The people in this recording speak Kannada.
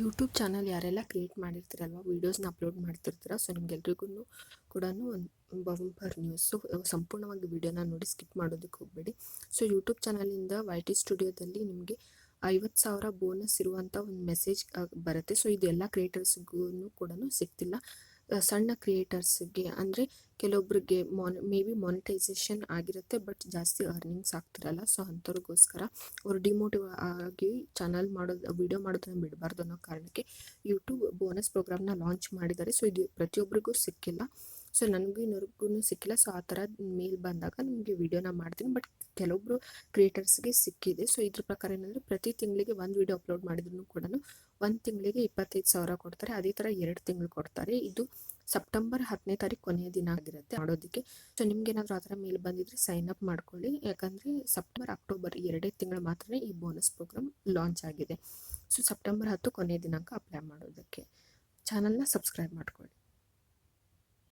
ಯೂಟ್ಯೂಬ್ ಚಾನಲ್ ಯಾರೆಲ್ಲ ಕ್ರಿಯೇಟ್ ಮಾಡಿರ್ತೀರಲ್ವ, ವೀಡಿಯೋಸ್ನ ಅಪ್ಲೋಡ್ ಮಾಡ್ತಿರ್ತೀರ. ಸೊ ನಿಮ್ಗೆಲ್ರಿಗೂ ಕೂಡ ಒಂದು ಬಂಪರ್ ನ್ಯೂಸ್. ಸೊ ಸಂಪೂರ್ಣವಾಗಿ ವಿಡಿಯೋನ ನೋಡಿ, ಸ್ಕಿಪ್ ಮಾಡೋದಕ್ಕೆ ಹೋಗಬೇಡಿ. ಸೊ ಯೂಟ್ಯೂಬ್ ಚಾನಲಿಂದ YT ಸ್ಟುಡಿಯೋದಲ್ಲಿ ನಿಮಗೆ 50,000 ಬೋನಸ್ ಇರುವಂಥ ಒಂದು ಮೆಸೇಜ್ ಬರುತ್ತೆ. ಸೊ ಇದು ಎಲ್ಲ ಕ್ರಿಯೇಟರ್ಸ್ಗೂ ಕೂಡ ಸಿಗ್ತಿಲ್ಲ. ಸಣ್ಣ ಕ್ರಿಯೇಟರ್ಸ್ಗೆ ಅಂದರೆ ಕೆಲವೊಬ್ರಿಗೆ ಮೇ ಬಿ ಮಾನಿಟೈಸೇಷನ್ ಆಗಿರುತ್ತೆ, ಬಟ್ ಜಾಸ್ತಿ ಅರ್ನಿಂಗ್ಸ್ ಆಗ್ತಿರಲ್ಲ. ಸೊ ಅಂಥವ್ರಿಗೋಸ್ಕರ ಅವರು ಡಿಮೋಟಿವ್ ಆಗಿ ಚಾನಲ್ ವಿಡಿಯೋ ಮಾಡೋದನ್ನ ಬಿಡಬಾರ್ದು ಅನ್ನೋ ಕಾರಣಕ್ಕೆ ಯೂಟ್ಯೂಬ್ ಬೋನಸ್ ಪ್ರೋಗ್ರಾಮ್ನ ಲಾಂಚ್ ಮಾಡಿದ್ದಾರೆ. ಸೊ ಇದು ಪ್ರತಿಯೊಬ್ಬರಿಗೂ ಸಿಕ್ಕಿಲ್ಲ. ಸೊ ನನಗೂ ಇನ್ನೊರ್ಗೂ ಸಿಕ್ಕಿಲ್ಲ. ಸೊ ಆ ಥರ ಮೇಲ್ ಬಂದಾಗ ನಿಮಗೆ ವಿಡಿಯೋನ ಮಾಡ್ತೀನಿ, ಬಟ್ ಕೆಲವೊಬ್ರು ಕ್ರಿಯೇಟರ್ಸ್ಗೆ ಸಿಕ್ಕಿದೆ. ಸೊ ಇದ್ರ ಪ್ರಕಾರ ಏನಂದರೆ ಪ್ರತಿ ತಿಂಗಳಿಗೆ ಒಂದು ವಿಡಿಯೋ ಅಪ್ಲೋಡ್ ಮಾಡಿದ್ರು ಕೂಡ ಒಂದು ತಿಂಗಳಿಗೆ 25,000 ಕೊಡ್ತಾರೆ. ಅದೇ ಥರ 2 ತಿಂಗಳು ಕೊಡ್ತಾರೆ. ಇದು ಸೆಪ್ಟೆಂಬರ್ 10ನೇ ತಾರೀಕು ಕೊನೆಯ ದಿನ ಆಗಿರುತ್ತೆ ಮಾಡೋದಕ್ಕೆ. ಸೊ ನಿಮ್ಗೇನಾದರೂ ಆ ಥರ ಮೇಲ್ ಬಂದಿದ್ರೆ ಸೈನ್ ಅಪ್ ಮಾಡ್ಕೊಳ್ಳಿ. ಯಾಕಂದರೆ ಸೆಪ್ಟೆಂಬರ್ ಅಕ್ಟೋಬರ್ 2 ತಿಂಗಳು ಮಾತ್ರ ಈ ಬೋನಸ್ ಪ್ರೋಗ್ರಾಮ್ ಲಾಂಚ್ ಆಗಿದೆ. ಸೊ ಸೆಪ್ಟೆಂಬರ್ 10 ಕೊನೆಯ ದಿನಾಂಕ ಅಪ್ಲೈ ಮಾಡೋದಕ್ಕೆ. ಚಾನಲ್ನ ಸಬ್ಸ್ಕ್ರೈಬ್ ಮಾಡ್ಕೊಳ್ಳಿ.